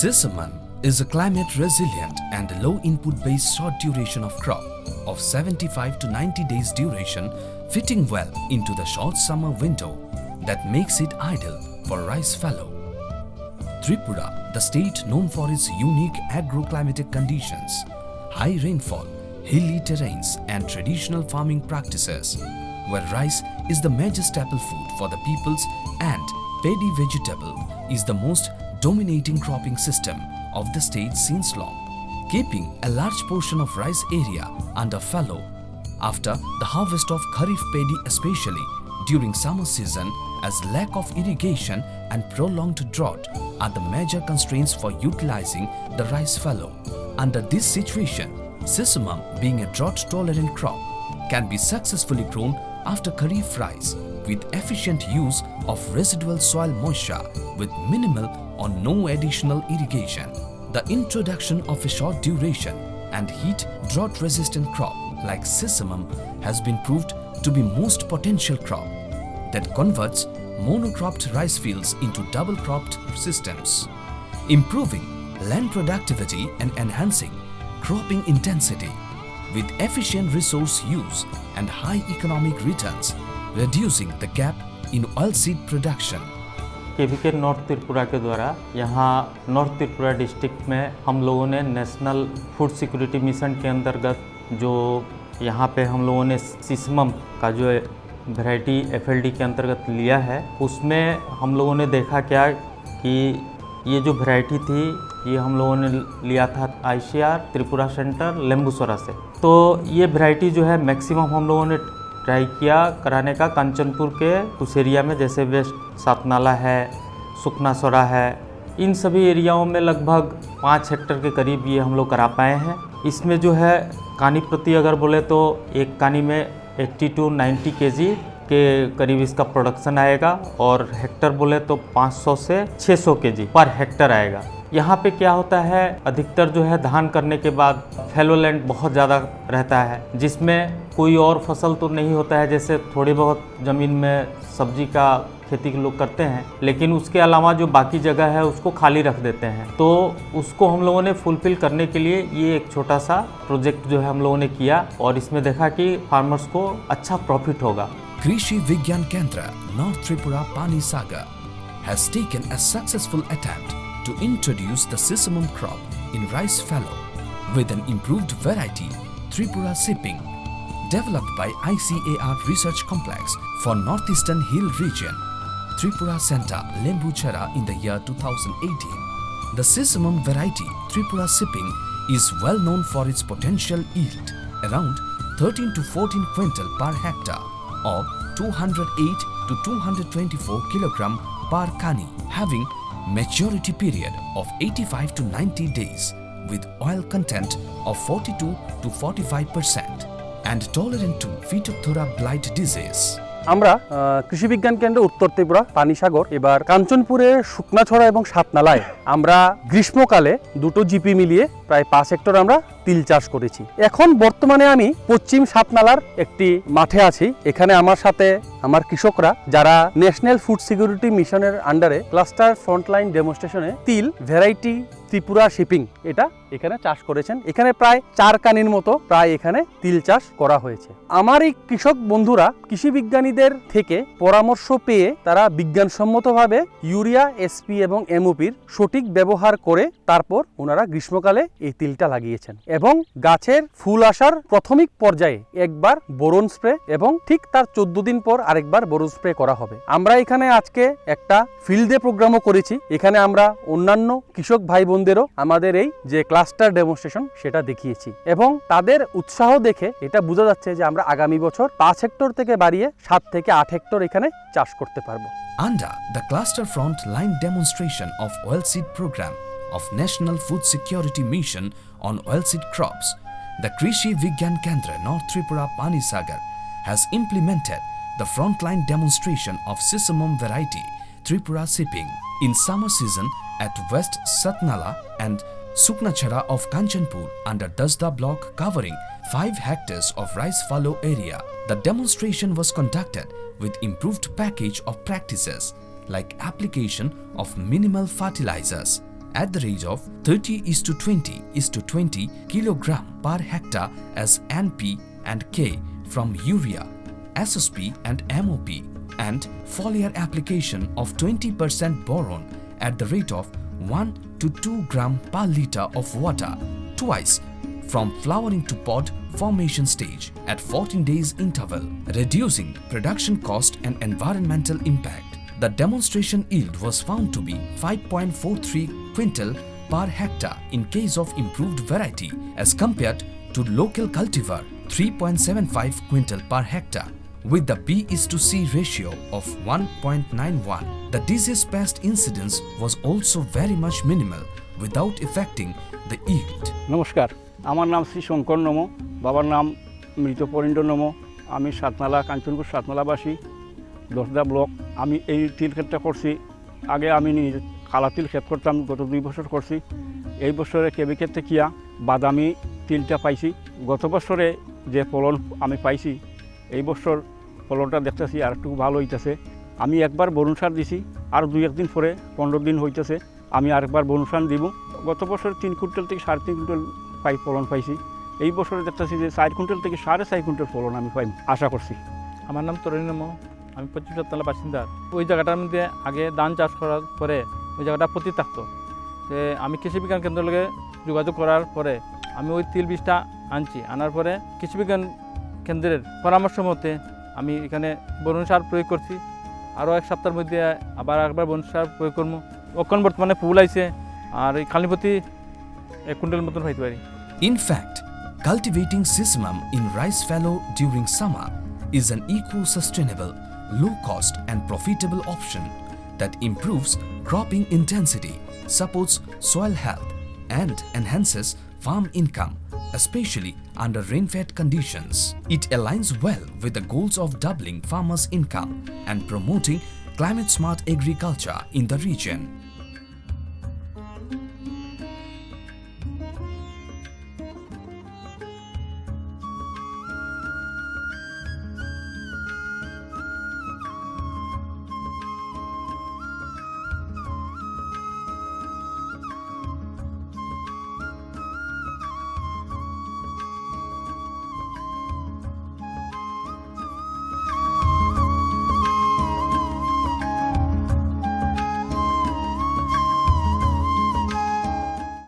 Sesamum is a climate-resilient and low-input-based short-duration of crop of 75 to 90 days duration, fitting well into the short summer window that makes it ideal for rice fallow. Tripura, the state known for its unique agroclimatic conditions, high rainfall, hilly terrains and traditional farming practices, where rice is the major staple food for the peoples and paddy vegetable is the most dominating cropping system of the state since long, keeping a large portion of rice area under fallow. After the harvest of kharif paddy, especially during summer season, as lack of irrigation and prolonged drought are the major constraints for utilizing the rice fallow. Under this situation, sesamum, being a drought-tolerant crop, can be successfully grown after kharif rice with efficient use of residual soil moisture with minimal or no additional irrigation. The introduction of a short duration and heat drought-resistant crop like sesamum has been proved to be most potential crop that converts monocropped rice fields into double-cropped systems, improving land productivity and enhancing cropping intensity with efficient resource use and high economic returns, reducing the gap in oilseed production. KVK north Tripura के द्वारा यहाँ north Tripura district में हम लोगों ने national food security mission के अंतर्गत जो यहाँ पे हम लोगों ने सेसमम का जो वैरायटी एफएलडी के अंतर्गत लिया है, उसमें हम लोगों ने देखा क्या कि ये जो वैरायटी थी ये हम लोगों ने लिया था आईसीआर त्रिपुरा सेंटर लेम्बुसरा से। तो ये वैरायटी जो है मैक्सिमम हम लोगों ने ट्राई किया कराने का कंचनपुर के उस एरिया में, जैसे वेस्ट सातनाला है, सुखनासोरा है, इन सभी एरियाओं में लगभग 5 हेक्टेयर के करीब ये हम लोग करा पाए हैं। इसमें जो है कानी प्रति अगर बोले तो एक कानी में 80 to 90 केजी के करीब इसका प्रोडक्शन आएगा और हेक्टर बोले तो 500 से 600 केजी पर हेक्टर आएगा। यहाँ पे क्या होता है, अधिकतर जो है धान करने के बाद फैलो लैंड बहुत ज़्यादा रहता है, जिसमें कोई और फसल तो नहीं होता है, जैसे थोड़ी बहुत ज़मीन में सब्जी का खेती के लोग करते हैं, लेकिन उसके अलावा जो बाकी जगह है उसको खाली रख देते हैं। तो उसको हम लोगों ने फुलफिल करने के लिए ये एक छोटा सा प्रोजेक्ट जो है हम लोगों ने किया और इसमें देखा कि फार्मर्स को अच्छा प्रॉफिट होगा। Krishi Vigyan Kendra, North Tripura Pani Sagar, has taken a successful attempt to introduce the sesamum crop in rice fallow with an improved variety, Tripura Sipping, developed by ICAR Research Complex for Northeastern Hill Region, Tripura Center, Lembuchara in the year 2018. The sesamum variety, Tripura Sipping, is well known for its potential yield, around 13 to 14 quintal per hectare, or 208 to 224 kilogram per kani, having maturity period of 85 to 90 days with oil content of 42 to 45% and tolerant to Phytophthora blight disease. আমরা কৃষি বিজ্ঞান কেন্দ্র উত্তর ত্রিপুরা পানিসাগর এবার কাঞ্চনপুরের শুকনাছড়া এবং সাতনালায় আমরা গ্রীষ্মকালে দুটো জিপি মিলিয়ে প্রায় 5 হেক্টর আমরা তিল চাষ করেছি। এখন বর্তমানে আমি পশ্চিম সাতনালার একটি মাঠে আছি। এখানে আমার সাথে আমার কৃষকরা যারা ন্যাশনাল ফুড সিকিউরিটি মিশনের আন্ডারে ক্লাস্টার ফ্রন্টলাইন ডেমনস্ট্রেশনে তিল ভ্যারাইটি ত্রিপুরা শিপিং এটা এখানে চাষ করেছেন। এখানে প্রায় 4 কানির মতো প্রায় এখানে তিল চাষ করা হয়েছে। আমার এই কৃষক বন্ধুরা কৃষি বিজ্ঞানীদের থেকে পরামর্শ পেয়ে তারা বিজ্ঞানসম্মতভাবে ইউরিয়া, এসপি এবং এমওপির সঠিক ব্যবহার করে তারপর ওনারা গ্রীষ্মকালে এই তিলটা লাগিয়েছেন এবং গাছের ফুল আসার প্রাথমিক পর্যায়ে একবার বোরন স্প্রে এবং ঠিক তার 14 দিন পর আরেকবার বোরন স্প্রে করা হবে। আমরা এখানে আজকে একটা ফিল্ড ডে প্রোগ্রামও করেছি। এখানে আমরা অন্যান্য কৃষক ভাই বোনদেরও আমাদের এই যে ক্লাস্টার ডেমনস্ট্রেশন সেটা দেখিয়েছি এবং তাদের উৎসাহ দেখে এটা বোঝা যাচ্ছে যে আমরা আগামী বছর 5 হেক্টর থেকে বাড়িয়ে 7 থেকে 8 হেক্টর এখানে চাষ করতে পারবো। Under the cluster front line demonstration of oilseed program of National Food Security Mission on oilseed crops, the Krishi Vigyan Kendra North Tripura Pani Sagar has implemented the frontline demonstration of sesamum variety Tripura Sipping in summer season at West Satnala and Suknachara of Kanchanpur under Dasda block covering 5 hectares of rice fallow area. The demonstration was conducted with improved package of practices like application of minimal fertilizers at the rate of 30:20:20 kilogram per hectare as NP and K from urea, SSP and MOP, and foliar application of 20% boron at the rate of 1 to 2 gram per liter of water twice from flowering to pod formation stage at 14 days interval, reducing production cost and environmental impact. The demonstration yield was found to be 5.43 quintal per hectare in case of improved variety as compared to local cultivar 3.75 quintal per hectare. With the B/C ratio of 1.91, the disease pest incidence was also very much minimal without affecting the yield. নমস্কার, আমার নাম শ্রী শঙ্কর নমো, বাবার নাম মৃত পরিণ্ড নমো। আমি সাতনালা Kanchanpur সাতনালাবাসী, Dasda block. আমি এই তিল ক্ষেতটা করছি। আগে আমি কালা তিল ক্ষেত করতাম, গত 2 বছর করছি। এই বছরে কেবি ক্ষেত্রে কিয়া বাদামি তিলটা পাইছি। গত বছরে যে ফলন আমি পাইছি, এই বছর ফলনটা দেখতেছি আর একটু ভালো হইতেছে। আমি একবার বরুণ সার দিছি, আর 2-1 দিন পরে 15 দিন হইতেছে আমি আরেকবার বরুণ সার দিব। গত বছর 3 কুইন্টাল থেকে 3.5 কুইন্টাল ফলন পাইছি। এই বছরে দেখতেছি যে 4 কুইন্টাল থেকে 4.5 কুইন্টাল ফলন আমি পাই আশা করছি। আমার নাম তরুণ নমো, আমি পশ্চিম সাতনালা বাসিন্দা। ওই জায়গাটার মধ্যে আগে ধান চাষ করার পরে ওই জায়গাটা পতি থাকতো। যে আমি কৃষি বিজ্ঞান কেন্দ্রের লগে যোগাযোগ করার পরে আমি ওই তিল বীজটা আনছি। আনার পরে কৃষি বিজ্ঞান কেন্দ্রের পরামর্শ মতে আমি এখানে বরুণ সার প্রয়োগ করছি। আরও 1 সপ্তাহের মধ্যে আবার একবার বরুণ সার প্রয়োগ করবো। এখন বর্তমানে ফুল আইছে আর এই খালিপতি 1 কুইন্টাল মতন হইতে পারি। In fact, cultivating sesamum in rice fallow during summer is an eco-sustainable, low-cost and profitable option that improves cropping intensity, supports soil health and enhances farm income, especially under rain-fed conditions. It aligns well with the goals of doubling farmers' income and promoting climate-smart agriculture in the region.